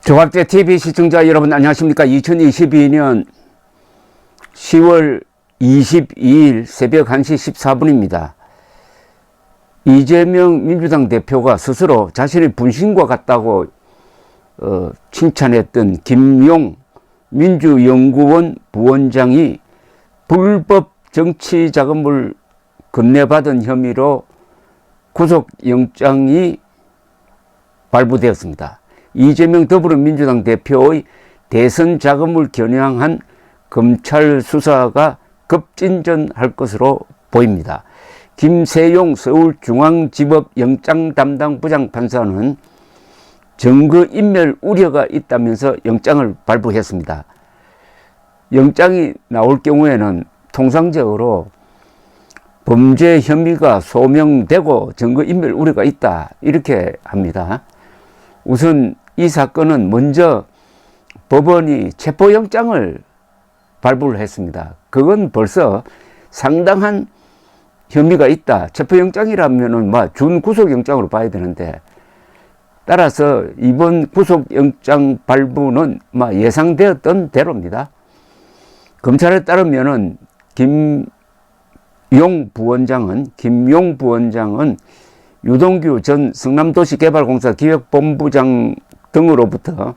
조갑제 TV 시청자 여러분 안녕하십니까. 2022년 10월 22일 새벽 1시 14분입니다. 이재명 민주당 대표가 스스로 자신의 분신과 같다고 칭찬했던 김용 민주연구원 부원장이 불법 정치자금을 건네받은 혐의로 구속영장이 발부되었습니다. 이재명 더불어민주당 대표의 대선 자금을 겨냥한 검찰 수사가 급진전할 것으로 보입니다. 김세용 서울중앙지법 영장 담당 부장판사는 증거인멸 우려가 있다면서 영장을 발부했습니다. 영장이 나올 경우에는 통상적으로 범죄 혐의가 소명되고 증거인멸 우려가 있다 이렇게 합니다. 우선 이 사건은 먼저 법원이 체포영장을 발부를 했습니다. 그건 벌써 상당한 혐의가 있다. 체포영장이라면은 준구속영장으로 봐야 되는데, 따라서 이번 구속영장 발부는 예상되었던 대로입니다. 검찰에 따르면은 김용 부원장은 유동규 전 성남도시개발공사 기획본부장 등으로부터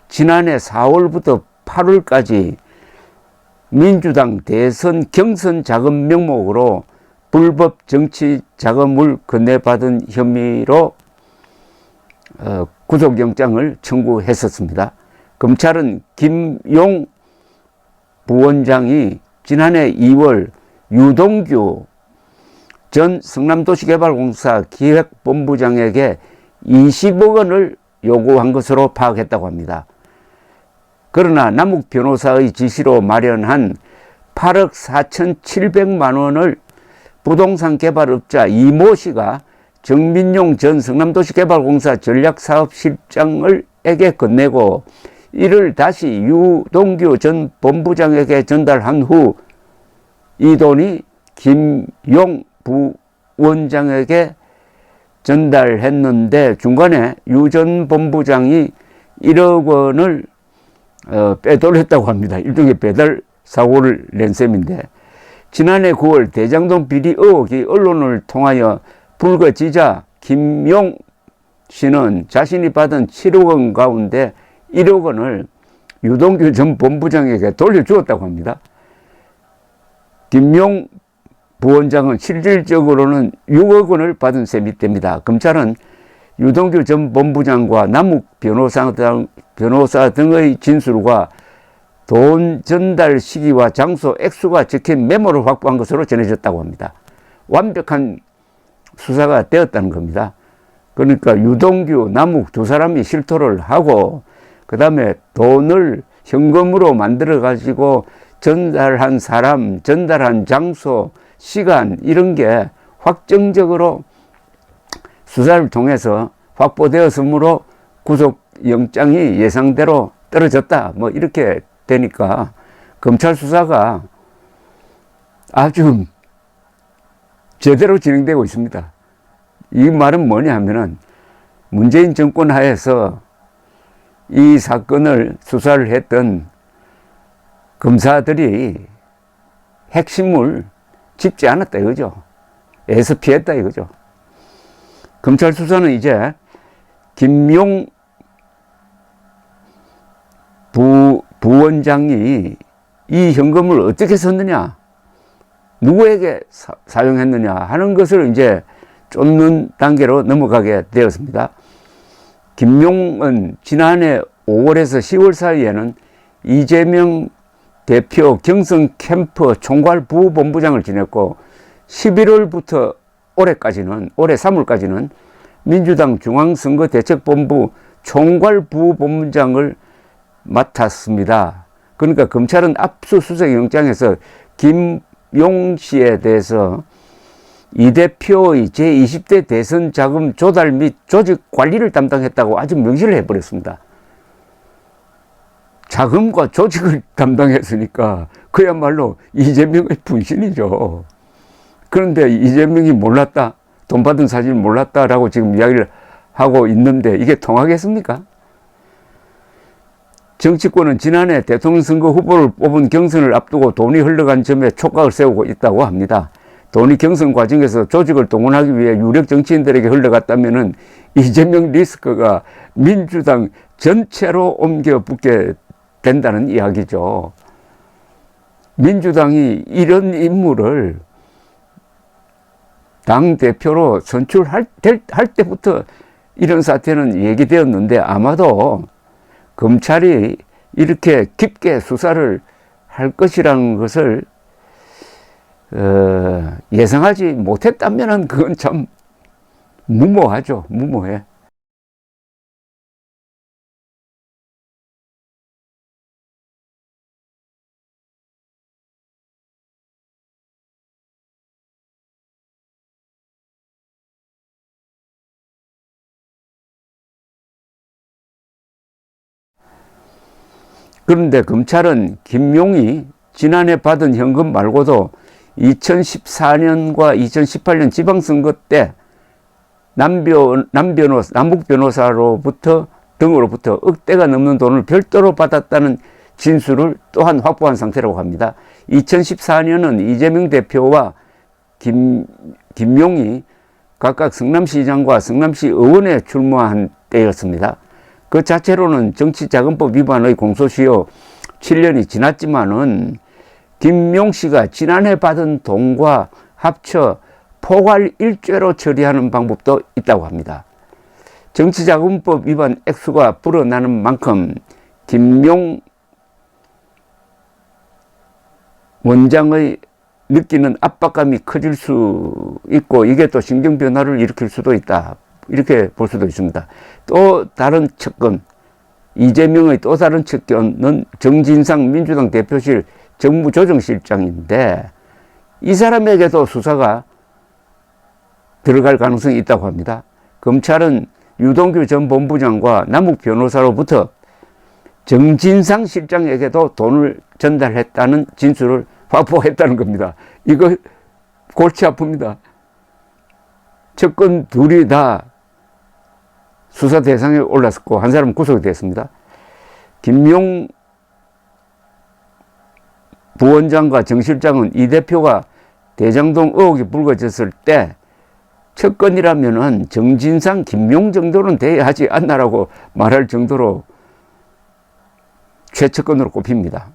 지난해 4월부터 8월까지 민주당 대선 경선 자금 명목으로 불법 정치 자금을 건네받은 혐의로 구속영장을 청구했었습니다. 검찰은 김용 부원장이 지난해 2월 유동규 전 성남도시개발공사 기획본부장에게 20억 원을 요구한 것으로 파악했다고 합니다. 그러나 남욱 변호사의 지시로 마련한 8억 4,700만 원을 부동산 개발업자 이모 씨가 정민용 전 성남도시개발공사 전략사업실장에게 건네고, 이를 다시 유동규 전 본부장에게 전달한 후 이 돈이 김용 부원장에게 전달했는데, 중간에 유 전 본부장이 1억 원을 빼돌렸다고 합니다. 일종의 배달 사고를 낸 셈인데, 지난해 9월 대장동 비리 의혹이 언론을 통하여 불거지자 김용 씨는 자신이 받은 7억 원 가운데 1억 원을 유동규 전 본부장에게 돌려주었다고 합니다. 김용 부원장은 실질적으로는 6억 원을 받은 셈이 됩니다. 검찰은 유동규 전 본부장과 남욱 변호사 등의 진술과 돈 전달 시기와 장소, 액수가 적힌 메모를 확보한 것으로 전해졌다고 합니다. 완벽한 수사가 되었다는 겁니다. 그러니까 유동규, 남욱 두 사람이 실토를 하고, 그 다음에 돈을 현금으로 만들어 가지고 전달한 사람, 전달한 장소, 시간, 이런 게 확정적으로 수사를 통해서 확보되었으므로 구속영장이 예상대로 떨어졌다. 이렇게 되니까 검찰 수사가 아주 제대로 진행되고 있습니다. 이 말은 뭐냐 하면은, 문재인 정권 하에서 이 사건을 수사를 했던 검사들이 핵심을 짚지 않았다 이거죠. 애서 피했다 이거죠. 검찰 수사는 이제 김용 부원장이 이 현금을 어떻게 썼느냐, 누구에게 사용했느냐 하는 것을 이제 쫓는 단계로 넘어가게 되었습니다. 김용은 지난해 5월에서 10월 사이에는 이재명 대표 경선 캠프 총괄 부본부장을 지냈고, 11월부터 올해 3월까지는 민주당 중앙선거대책본부 총괄 부본부장을 맡았습니다. 그러니까 검찰은 압수수색 영장에서 김용 씨에 대해서 이 대표의 제20대 대선 자금 조달 및 조직 관리를 담당했다고 아주 명시를 해버렸습니다. 자금과 조직을 담당했으니까 그야말로 이재명의 분신이죠. 그런데 이재명이 몰랐다, 돈 받은 사실을 몰랐다라고 지금 이야기를 하고 있는데 이게 통하겠습니까? 정치권은 지난해 대통령 선거 후보를 뽑은 경선을 앞두고 돈이 흘러간 점에 촉각을 세우고 있다고 합니다. 돈이 경선 과정에서 조직을 동원하기 위해 유력 정치인들에게 흘러갔다면 이재명 리스크가 민주당 전체로 옮겨 붙게 된다는 이야기죠. 민주당이 이런 인물을 당대표로 선출할 때부터 이런 사태는 얘기되었는데 아마도 검찰이 이렇게 깊게 수사를 할 것이라는 것을 예상하지 못했다면 그건 참 무모하죠. 무모해. 그런데 검찰은 김용이 지난해 받은 현금 말고도 2014년과 2018년 지방선거 때 남북 변호사로부터 등으로부터 억대가 넘는 돈을 별도로 받았다는 진술을 또한 확보한 상태라고 합니다. 2014년은 이재명 대표와 김용이 각각 성남시장과 성남시 의원에 출마한 때였습니다. 그 자체로는 정치자금법 위반의 공소시효 7년이 지났지만은 김용 씨가 지난해 받은 돈과 합쳐 포괄 일죄로 처리하는 방법도 있다고 합니다. 정치자금법 위반 액수가 불어나는 만큼 김용 원장의 느끼는 압박감이 커질 수 있고 이게 또 신경변화를 일으킬 수도 있다. 이렇게 볼 수도 있습니다. 또 다른 측근, 이재명의 또 다른 측근은 정진상 민주당 대표실 정무조정실장인데 이 사람에게도 수사가 들어갈 가능성이 있다고 합니다. 검찰은 유동규 전 본부장과 남욱 변호사로부터 정진상 실장에게도 돈을 전달했다는 진술을 확보했다는 겁니다. 이거 골치 아픕니다. 측근 둘이 다 수사 대상에 올랐었고 한 사람은 구속이 됐습니다. 김용 부원장과 정 실장은 이 대표가 대장동 의혹이 불거졌을 때 측근이라면은 정진상, 김용 정도는 돼야 하지 않나라고 말할 정도로 최측근으로 꼽힙니다.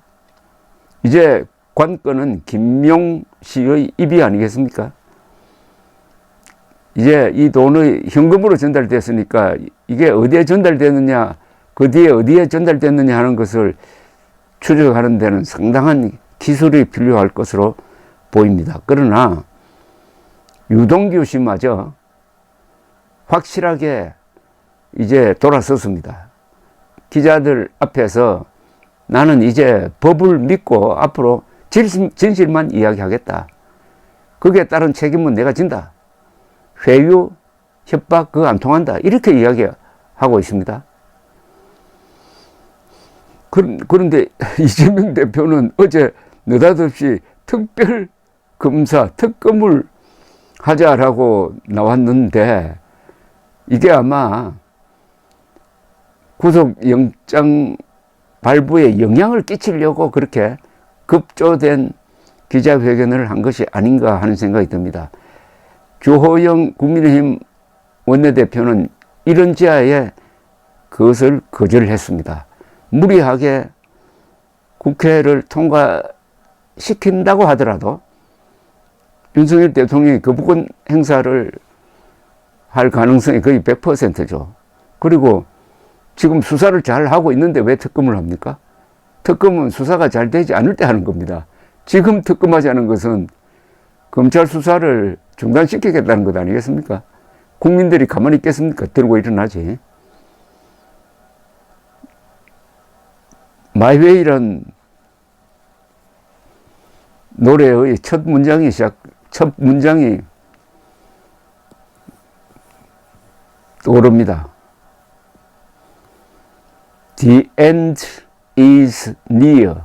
이제 관건은 김용 씨의 입이 아니겠습니까? 이제 이 돈이 현금으로 전달됐으니까 이게 어디에 전달됐느냐, 그 뒤에 어디에 전달됐느냐 하는 것을 추적하는 데는 상당한 기술이 필요할 것으로 보입니다. 그러나 유동규 씨마저 확실하게 이제 돌아섰습니다. 기자들 앞에서 나는 이제 법을 믿고 앞으로 진실만 이야기하겠다. 거기에 따른 책임은 내가 진다. 회유, 협박 그거 안 통한다. 이렇게 이야기하고 있습니다. 그런데 이재명 대표는 어제 느닷없이 특별검사, 특검을 하자라고 나왔는데 이게 아마 구속영장 발부에 영향을 끼치려고 그렇게 급조된 기자회견을 한 것이 아닌가 하는 생각이 듭니다. 주호영 국민의힘 원내대표는 이런 지하에 그것을 거절했습니다. 무리하게 국회를 통과시킨다고 하더라도 윤석열 대통령이 거부권 행사를 할 가능성이 거의 100%죠. 그리고 지금 수사를 잘 하고 있는데 왜 특검을 합니까? 특검은 수사가 잘 되지 않을 때 하는 겁니다. 지금 특검하자는 것은 검찰 수사를 중단시키겠다는 것 아니겠습니까? 국민들이 가만히 있겠습니까? 들고 일어나지. 마이웨이란 노래의 첫 문장이 떠오릅니다. The end is near.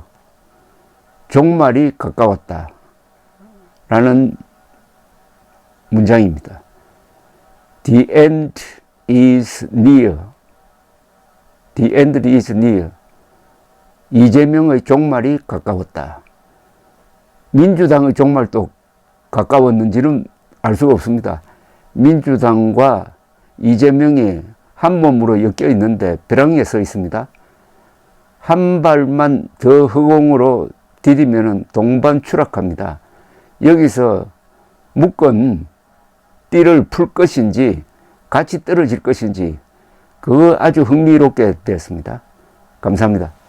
종말이 가까웠다. 라는 문장입니다. The end is near. The end is near. 이재명의 종말이 가까웠다. 민주당의 종말도 가까웠는지는 알 수가 없습니다. 민주당과 이재명이 한 몸으로 엮여 있는데 벼랑에 서 있습니다. 한 발만 더 허공으로 디디면 동반 추락합니다. 여기서 묶은 띠를 풀 것인지 같이 떨어질 것인지 그거 아주 흥미롭게 되었습니다. 감사합니다.